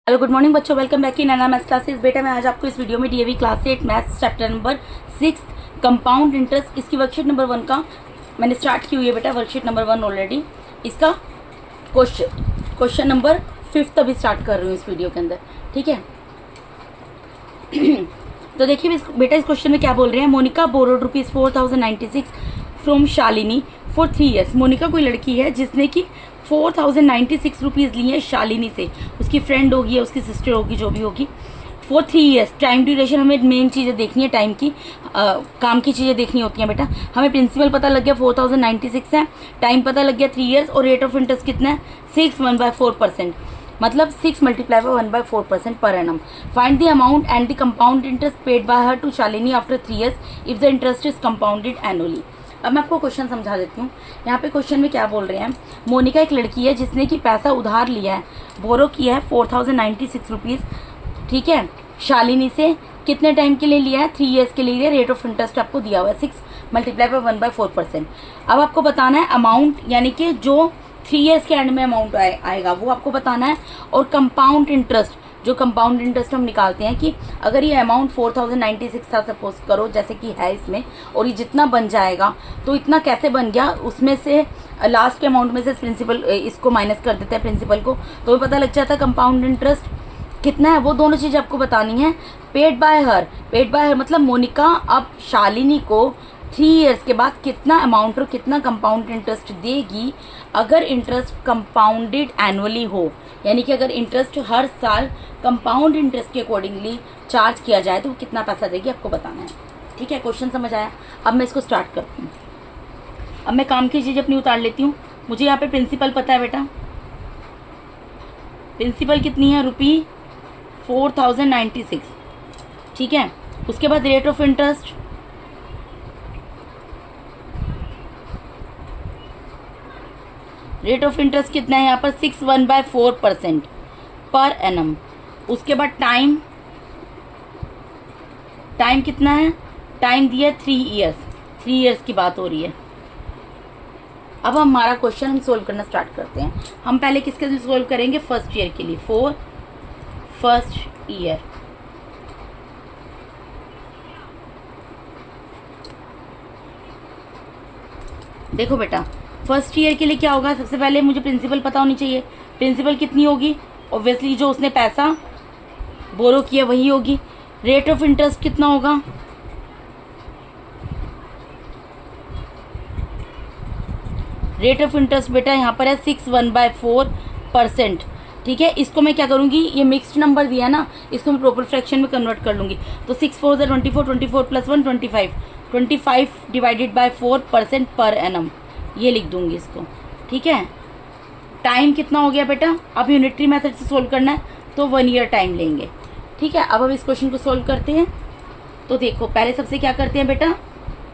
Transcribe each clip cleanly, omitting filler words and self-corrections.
Hello good morning बच्चों, welcome back in Naina maths classes. बेटा मैं आज आपको इस वीडियो में DAV class 8 maths chapter number 6 compound interest, इसकी वर्कशीट नंबर 1 का मैंने स्टार्ट की हुई है बेटा, वर्कशीट नंबर 1 ऑलरेडी। इसका क्वेश्चन नंबर 5 अभी स्टार्ट कर रही हूँ इस वीडियो के अंदर, ठीक है। तो देखिए बेटा इस क्वेश्चन में क्या बोल रहे हैं। Monika borrowed rupees 4096 from Shalini for 3 years. Monika कोई लड़की है जिसने कि 4096 रुपीज़ लिए हैं शालिनी से, उसकी फ्रेंड होगी या उसकी सिस्टर होगी, जो भी होगी, फॉर 3 ईयर्स। टाइम ड्यूरेशन हमें मेन चीज़ें देखनी है, टाइम की काम की चीज़ें देखनी होती हैं बेटा। हमें प्रिंसिपल पता लग गया 4096 है, टाइम पता लग गया 3 ईयर्स, और रेट ऑफ इंटरेस्ट कितना है 6 1/4%, मतलब 6 × 1/4% पर annum. Find the amount and the compound interest paid by her to Shalini after 3 years if the interest is compounded annually. अब मैं आपको क्वेश्चन समझा देती हूँ। यहाँ पे क्वेश्चन में क्या बोल रहे हैं, मोनिका एक लड़की है जिसने कि पैसा उधार लिया है, बोरो किया है 4096 रुपीज़, ठीक है, शालिनी से। कितने टाइम के लिए लिया है? 3 ईयर्स के लिए। रेट ऑफ इंटरेस्ट आपको दिया हुआ है 6 × 1/4%। अब आपको बताना है अमाउंट, यानी कि जो 3 ईयर्स के एंड में अमाउंट आएगा वो आपको बताना है, और कंपाउंड इंटरेस्ट, जो कंपाउंड इंटरेस्ट हम निकालते हैं कि अगर ये अमाउंट 4096 था सपोज करो, जैसे कि है इसमें, और ये जितना बन जाएगा तो इतना कैसे बन गया, उसमें से लास्ट के अमाउंट में से प्रिंसिपल इसको माइनस कर देते हैं प्रिंसिपल को, तो भी पता लग जाता है कंपाउंड इंटरेस्ट कितना है। वो दोनों चीज़ आपको बतानी है। पेड बाय हर मतलब मोनिका अब शालिनी को 3 ईयर्स के बाद कितना अमाउंट और कितना कंपाउंड इंटरेस्ट देगी अगर इंटरेस्ट कंपाउंडेड एनुअली हो, यानी कि अगर इंटरेस्ट हर साल कंपाउंड इंटरेस्ट के अकॉर्डिंगली चार्ज किया जाए तो वो कितना पैसा देगी आपको बताना है, ठीक है। क्वेश्चन समझ आया? अब मैं इसको स्टार्ट करती हूँ। अब मैं काम की चीज़ अपनी उतार लेती हूँ। मुझे यहाँ पे प्रिंसिपल पता है बेटा, प्रिंसिपल कितनी है, ₹4096, ठीक है। उसके बाद rate of interest, rate of interest कितना है यहाँ पर 6 1/4% पर एनम। उसके बाद टाइम कितना है, टाइम दिया 3 ईयर्स, 3 ईयर्स की बात हो रही है। अब हमारा क्वेश्चन हम सोल्व करना स्टार्ट करते हैं। हम पहले किसके लिए सोल्व करेंगे, फर्स्ट ईयर के लिए, फॉर फर्स्ट ईयर। देखो बेटा फर्स्ट ईयर के लिए क्या होगा, सबसे पहले मुझे प्रिंसिपल पता होनी चाहिए। प्रिंसिपल कितनी होगी, ऑब्वियसली जो उसने पैसा बोरो किया वही होगी। रेट ऑफ इंटरेस्ट कितना होगा, रेट ऑफ इंटरेस्ट बेटा यहाँ पर है 6 1/4%, ठीक है। इसको मैं क्या करूँगी, ये मिक्स्ड नंबर दिया ना, इसको मैं प्रॉपर फ्रैक्शन में कन्वर्ट कर लूँगी। तो 6 4 24, 24 + 1 25, 25 / 4% पर एनम, ये लिख दूंगी इसको, ठीक है। टाइम कितना हो गया बेटा, अब यूनिटरी मेथड से सोल्व करना है तो 1 ईयर टाइम लेंगे, ठीक है। अब इस क्वेश्चन को सोल्व करते हैं। तो देखो पहले सबसे क्या करते हैं बेटा,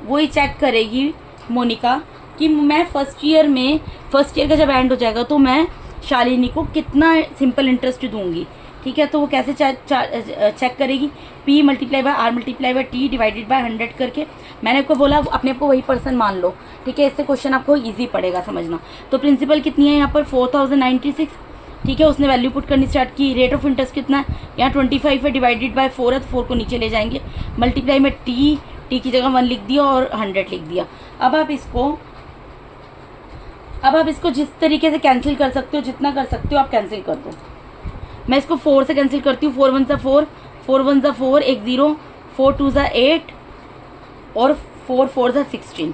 वही चेक करेगी मोनिका कि मैं फर्स्ट ईयर का जब एंड हो जाएगा तो मैं शालिनी को कितना सिंपल इंटरेस्ट दूंगी, ठीक है। तो वो कैसे चेक करेगी, P × R × T / 100 करके। मैंने आपको बोला अपने आप को वही पर्सन मान लो, ठीक है। इससे क्वेश्चन आपको इजी पड़ेगा समझना। तो प्रिंसिपल कितनी है यहाँ पर 4096, ठीक है, उसने वैल्यू पुट करनी स्टार्ट की। रेट ऑफ इंटरेस्ट कितना है, यहाँ 25 है, डिवाइडेड बाय 4 है, तो 4 को नीचे ले जाएंगे, मल्टीप्लाई में टी की जगह 1 लिख दिया और 100 लिख दिया। अब आप इसको जिस तरीके से कैंसिल कर सकते हो, जितना कर सकते हो आप कैंसिल कर दो। मैं इसको 4 से कैंसिल करती हूँ, 4 1 = 4, 4 1 = 4, 1 0, 4 2 = 8 और 4 4 = 16,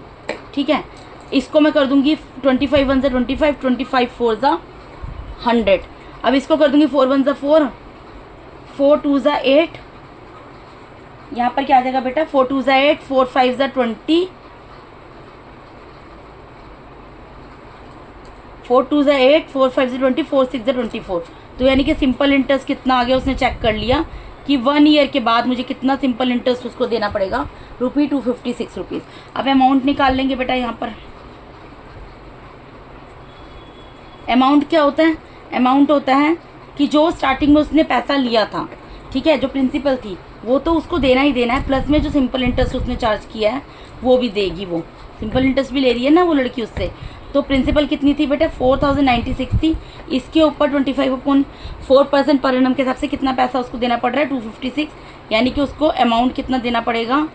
ठीक है। इसको मैं कर दूंगी 25 1 = 25, 25 4 = 100। अब इसको कर दूंगी 4 1 = 4, 4 2 = 8, यहाँ पर क्या आ जाएगा बेटा 4 2 = 8, 4 5 = 20, 4 2 = 8, 4 5 = 20, 4 6 = 24। तो यानी कि सिंपल इंटरेस्ट कितना आ गया, उसने चेक कर लिया कि 1 ईयर के बाद मुझे कितना सिंपल इंटरेस्ट उसको देना पड़ेगा, ₹256। अब अमाउंट निकाल लेंगे बेटा। यहाँ पर अमाउंट क्या होता है, अमाउंट होता है कि जो स्टार्टिंग में उसने पैसा लिया था, ठीक है, जो प्रिंसिपल थी वो तो उसको देना ही देना है, प्लस में जो सिंपल इंटरेस्ट उसने चार्ज किया है वो भी देगी। वो सिंपल इंटरेस्ट भी ले रही है ना वो लड़की उससे, तो प्रिंसिपल कितनी थी बेटा 4096 थी। इसके ऊपर 25/4% पर एनम के हिसाब से कितना पैसा उसको देना पड़ रहा है 256, यानी कि उसको अमाउंट कितना देना पड़ेगा,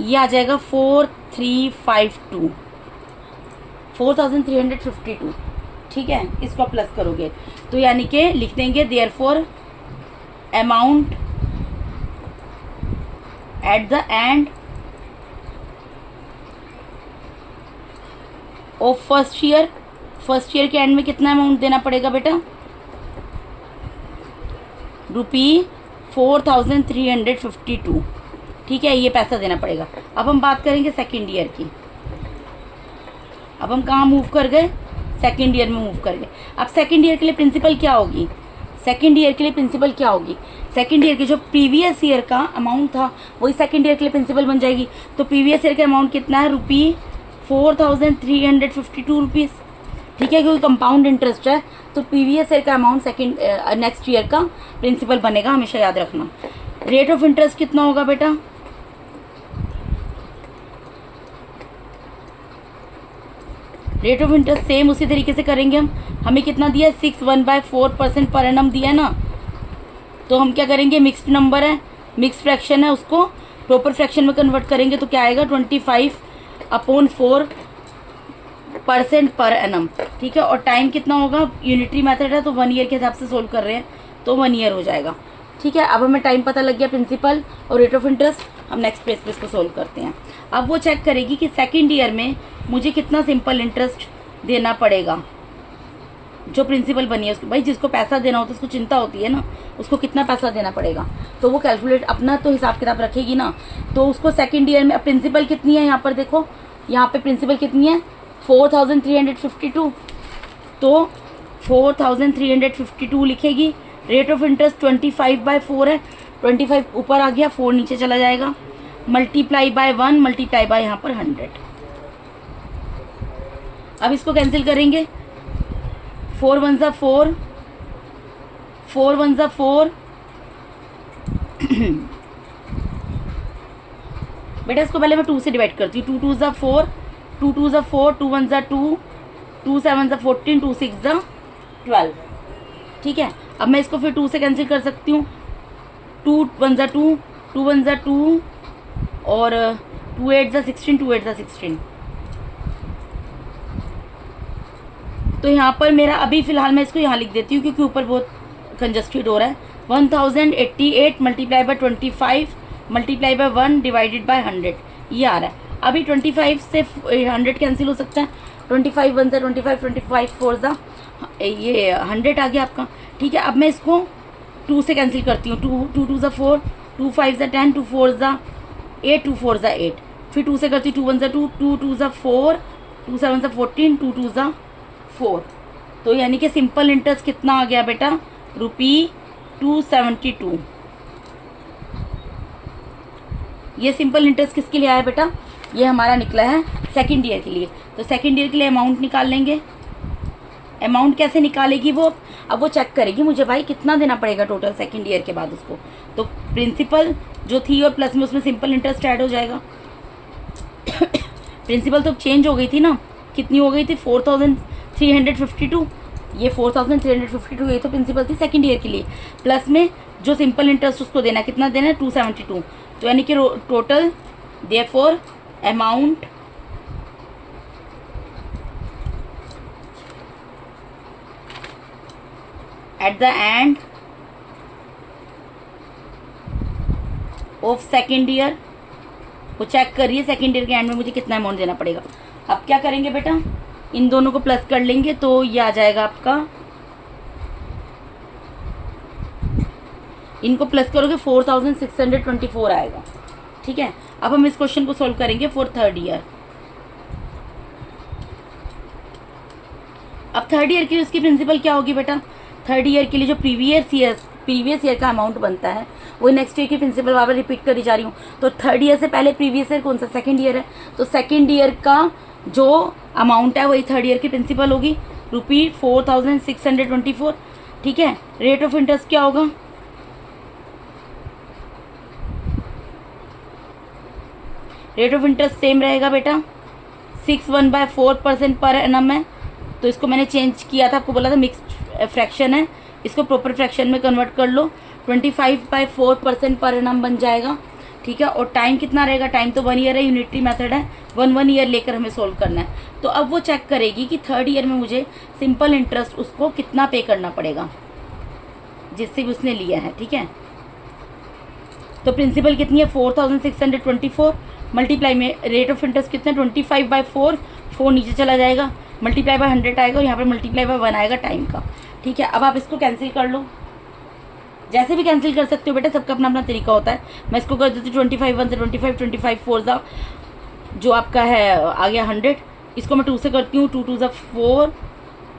ये आ जाएगा 4352, 4352। ठीक है, इसको प्लस करोगे तो यानी कि लिख देंगे therefore amount at the end of first year. First year के एंड में कितना अमाउंट देना पड़ेगा बेटा, ₹4352। ठीक है, ये पैसा देना पड़ेगा। अब हम बात करेंगे सेकेंड ईयर की। अब हम कहाँ मूव कर गए, सेकेंड ईयर में मूव कर गए। अब सेकेंड ईयर के लिए प्रिंसिपल क्या होगी, सेकेंड ईयर के लिए प्रिंसिपल क्या होगी, सेकेंड ईयर के जो प्रीवियस ईयर का अमाउंट था वही सेकेंड ईयर के लिए प्रिंसिपल बन जाएगी। तो प्रीवियस ईयर का अमाउंट कितना है, ₹4352। ठीक है, क्योंकि कंपाउंड इंटरेस्ट है तो प्रीवियस ईयर का अमाउंट सेकेंड नेक्स्ट ईयर का प्रिंसिपल बनेगा, हमेशा याद रखना। रेट ऑफ इंटरेस्ट कितना होगा बेटा, रेट ऑफ इंटरेस्ट सेम उसी तरीके से करेंगे हम। हमें कितना दिया है 61/4% पर एनम दिया है ना, तो हम क्या करेंगे, मिक्स्ड नंबर है, मिक्स फ्रैक्शन है, उसको प्रॉपर फ्रैक्शन में कन्वर्ट करेंगे तो क्या आएगा 25/4% पर एनम। ठीक है, और टाइम कितना होगा, यूनिटरी मेथड है तो 1 ईयर के हिसाब से सोल्व कर रहे हैं तो 1 ईयर हो जाएगा। ठीक है, अब हमें टाइम पता लग गया, प्रिंसिपल और रेट ऑफ इंटरेस्ट। हम नेक्स्ट पेज पे इसको सोल्व करते हैं। अब वो चेक करेगी कि सेकेंड ईयर में मुझे कितना सिंपल इंटरेस्ट देना पड़ेगा, जो प्रिंसिपल बनी है उसको। भाई जिसको पैसा देना होता है उसको चिंता होती है ना, उसको कितना पैसा देना पड़ेगा, तो वो कैलकुलेट अपना तो हिसाब किताब रखेगी ना। तो उसको सेकेंड ईयर में प्रिंसिपल कितनी है, यहाँ पर देखो, यहाँ पे प्रिंसिपल कितनी है 4352, तो 4352 लिखेगी। रेट ऑफ इंटरेस्ट 25/4 है, 25 ऊपर आ गया, 4 नीचे चला जाएगा, मल्टीप्लाई बाय 1, मल्टीप्लाई बाय यहाँ पर 100। अब इसको कैंसिल करेंगे, 4 1 ज़ा 4, 4 1 ज़ा 4 बेटा इसको पहले मैं 2 से डिवाइड करती हूँ। 2 2 ज़ा 4, 2 2 ज़ा 4, 2 1 ज़ा 2, 2 7 ज़ा 14, 2 6 ज़ा 12। ठीक है, अब मैं इसको फिर 2 से कैंसिल कर सकती हूँ। 2 1 ज़ा 2, 2 1 ज़ा 2 और 2 8 ज़ा 16, 2 8 ज़ा 16। तो यहाँ पर मेरा अभी फ़िलहाल मैं इसको यहाँ लिख देती हूँ क्योंकि ऊपर बहुत कंजस्टेड हो रहा है। 1088 multiply by 25 multiply by 1 divided by 100, ये आ रहा है। अभी 25 से 100 कैंसिल हो सकता है। 25 1 ज़ा 25, 25 4 ज़ा ये 100 आ गया आपका। ठीक है, अब मैं इसको 2 से कैंसिल करती हूँ। 2 2 ज़ा 4, 2 5 ज़ा 10, 2 4 ज़ा 8, 2 4 ज़ा 8। फिर 2 से करती हूँ, 2 1 ज़ा 2, 2 2 ज़ा 4, 2 7 ज़ा 14, 2 2 ज़ा 4। तो यानी कि सिंपल इंटरेस्ट कितना आ गया बेटा, ₹272। ये सिंपल इंटरेस्ट किसके लिए आया बेटा, ये हमारा निकला है सेकेंड ईयर के लिए। तो सेकेंड ईयर के लिए अमाउंट निकाल लेंगे। अमाउंट कैसे निकालेगी वो, अब वो चेक करेगी मुझे भाई कितना देना पड़ेगा टोटल सेकेंड ईयर के बाद उसको। तो प्रिंसिपल जो थी और प्लस में उसमें सिंपल इंटरेस्ट ऐड हो जाएगा। प्रिंसिपल तो चेंज हो गई थी ना, कितनी हो गई थी 4352, ये 4352 ये तो प्रिंसिपल थी सेकेंड ईयर के लिए। प्लस में जो सिंपल इंटरेस्ट उसको देना कितना देना है 272। तो यानी कि total therefore amount at the end of second year, वो चेक करिए सेकेंड ईयर के एंड में मुझे कितना अमाउंट देना पड़ेगा। अब क्या करेंगे बेटा, इन दोनों को प्लस कर लेंगे तो ये आ जाएगा आपका, इनको प्लस करोगे 4624 आएगा। ठीक है, अब हम इस क्वेश्चन को सॉल्व करेंगे फॉर थर्ड ईयर। अब थर्ड ईयर की उसकी प्रिंसिपल क्या होगी बेटा, थर्ड ईयर के लिए जो प्रीवियस ईयर का अमाउंट बनता है वो नेक्स्ट ईयर की प्रिंसिपल वापस रिपीट करी जा रही हूँ। तो थर्ड ईयर से पहले प्रीवियस ईयर कौन सा, सेकेंड ईयर है, तो सेकेंड ईयर का जो अमाउंट है वही थर्ड ईयर की प्रिंसिपल होगी, ₹4624। ठीक है, रेट ऑफ इंटरेस्ट क्या होगा, रेट ऑफ इंटरेस्ट सेम रहेगा बेटा, 61/4% पर एनम है, तो इसको मैंने चेंज किया था, आपको बोला था मिक्स्ड फ्रैक्शन है, इसको प्रॉपर फ्रैक्शन में कन्वर्ट कर लो, 25/4% पर एनम बन जाएगा। ठीक है, और टाइम कितना रहेगा, टाइम तो 1 ईयर है, यूनिटरी मेथड है, 1 ईयर लेकर हमें सोल्व करना है। तो अब वो चेक करेगी कि 3rd ईयर में मुझे सिंपल इंटरेस्ट उसको कितना पे करना पड़ेगा जिससे भी उसने लिया है। ठीक है, तो प्रिंसिपल कितनी है 4624, मल्टीप्लाई में रेट ऑफ इंटरेस्ट कितना 25/4, 4 नीचे चला जाएगा, मल्टीप्लाई बाय 100 आएगा और यहाँ पर मल्टीप्लाई बाय 1 आएगा टाइम का। ठीक है, अब आप इसको कैंसिल कर लो, जैसे भी कैंसिल कर सकते हो बेटा, सबका अपना अपना तरीका होता है। मैं इसको कर देती हूँ 25 1 से 25, 25 4 ज़ा जो आपका है आ गया 100, इसको मैं 2 से करती हूँ, 2 2 ज़ा 4,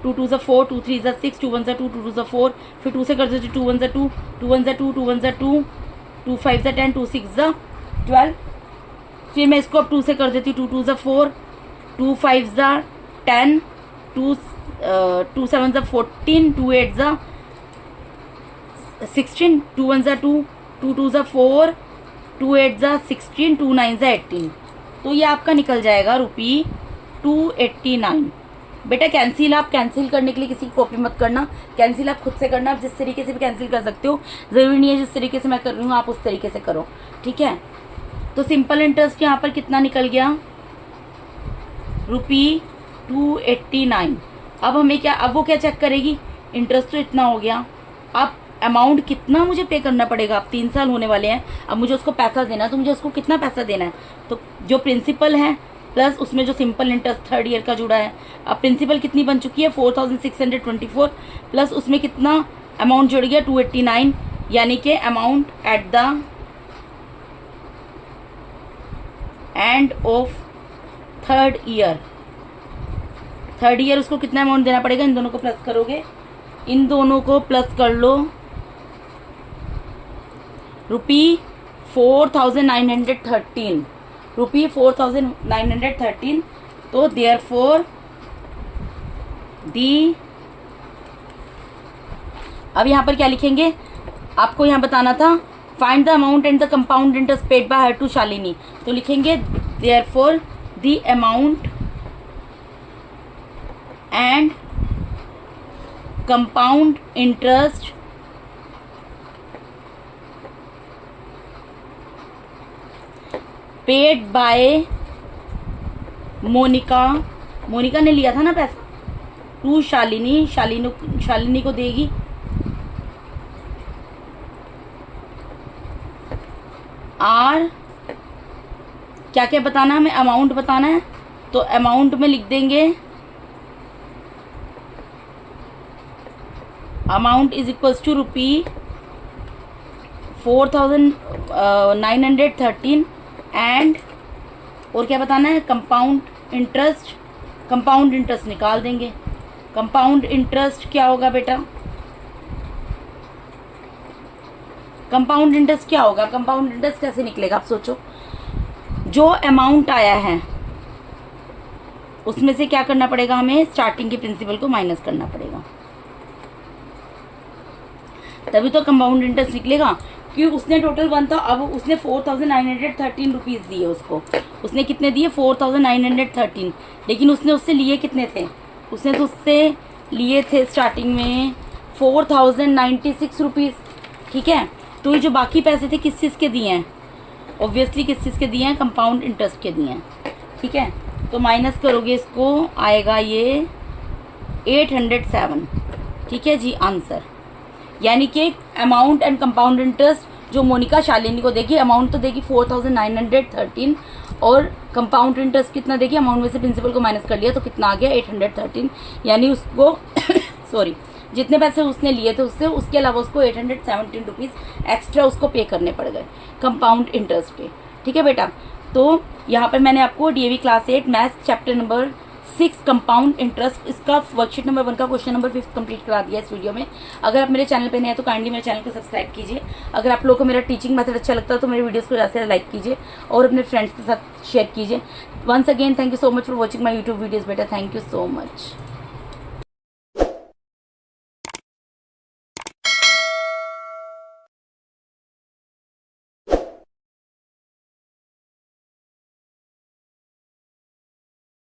2 2 ज़ा 4, 2 3 ज़ा 6, 2 1 ज़ा 2, 2 2 ज़ा 4, फिर 2 से कर देती हूँ 2 1 ज़ा 2, 2 1 ज़ा 2, 2 1 ज़ा 2, 2 5 ज़ा 10, 2 6 ज़ा 12, फिर मैं इसको अब 2 से कर देती हूँ 2 2 ज़ा 4, 2 5 ज़ा 10, 2 7 ज़ा 14, 2 8 ज़ा 16, 2 1 ज़ा 2, 2 2 ज़ा 4, 2 8 ज़ा 16, 2 9 ज़ा 18, तो ये आपका निकल जाएगा ₹289। बेटा कैंसिल आप कैंसिल करने के लिए किसी की कॉपी मत करना, कैंसिल आप खुद से करना, आप जिस तरीके से भी कैंसिल कर सकते हो, ज़रूरी नहीं है जिस तरीके से मैं कर रही हूँ आप उस तरीके से करो। ठीक है, तो सिंपल इंटरेस्ट यहाँ पर कितना निकल गया ₹289। अब हमें क्या, अब वो क्या चेक करेगी, इंटरेस्ट तो इतना हो गया, अब अमाउंट कितना मुझे पे करना पड़ेगा, अब 3 साल होने वाले हैं, अब मुझे उसको पैसा देना है, तो मुझे उसको कितना पैसा देना है, तो जो प्रिंसिपल है प्लस उसमें जो सिंपल इंटरेस्ट 3rd ईयर का जुड़ा है, अब प्रिंसिपल कितनी बन चुकी है 4624, प्लस उसमें कितना अमाउंट जुड़ गया 289, यानी कि amount at the end of 3rd year, 3rd year उसको कितना अमाउंट देना पड़ेगा, इन दोनों को प्लस करोगे, इन दोनों को प्लस कर लो, ₹4913, ₹4913, तो देयरफॉर दी, अब यहाँ पर क्या लिखेंगे, आपको यहाँ बताना था find the amount and the compound interest paid by her to Shalini, तो लिखेंगे therefore the amount and compound interest paid by Monika, Monika ने लिया था ना पैसा, टू शालिनी, शालिनी को देगी, आर क्या क्या बताना है हमें, अमाउंट बताना है, तो अमाउंट में लिख देंगे amount is equals to ₹4913 and, और क्या बताना है, कंपाउंड इंटरेस्ट निकाल देंगे। कंपाउंड इंटरेस्ट क्या होगा बेटा, कंपाउंड इंटरेस्ट क्या होगा, कंपाउंड इंटरेस्ट कैसे निकलेगा, आप सोचो, जो अमाउंट आया है उसमें से क्या करना पड़ेगा हमें, स्टार्टिंग के प्रिंसिपल को माइनस करना पड़ेगा, तभी तो कंपाउंड इंटरेस्ट निकलेगा। क्योंकि उसने टोटल 1 था, अब उसने 4913 रुपीज़ दिए उसको, उसने कितने दिए 4913, लेकिन उसने उससे लिए कितने थे, उसने तो उससे लिए थे स्टार्टिंग में 4096 रुपीज़। ठीक है, तो ये जो बाकी पैसे थे किस चीज़ के दिए हैं, ऑब्वियसली किस चीज़ के दिए हैं, कंपाउंड इंटरेस्ट के दिए हैं। ठीक है, तो माइनस करोगे इसको आएगा ये 807। ठीक है जी आंसर, यानी कि अमाउंट एंड कंपाउंड इंटरेस्ट जो मोनिका शालिनी को देगी, अमाउंट तो देगी 4913 और कंपाउंड इंटरेस्ट कितना देगी, अमाउंट में से प्रिंसिपल को माइनस कर लिया तो कितना आ गया 813, यानी उसको सॉरी जितने पैसे उसने लिए थे उससे, उसके अलावा उसको 817 रुपीज़ एक्स्ट्रा उसको पे करने पड़ गए कंपाउंड इंटरेस्ट पे। ठीक है बेटा, तो यहाँ पर मैंने आपको DAV class 8 maths chapter number 6 compound interest, इसका वर्कशीट नंबर 1 का क्वेश्चन नंबर 5 कंप्लीट करा दिया इस वीडियो में। अगर आप मेरे चैनल पे नए हैं तो काइंडली मेरे चैनल को सब्सक्राइब कीजिए। अगर आप लोगों को मेरा टीचिंग मेथड अच्छा लगता है तो मेरे वीडियोस को ज़्यादा से लाइक कीजिए और अपने फ्रेंड्स के साथ शेयर कीजिए। Once again thank you so much for watching my YouTube videos बेटा, थैंक यू सो मच।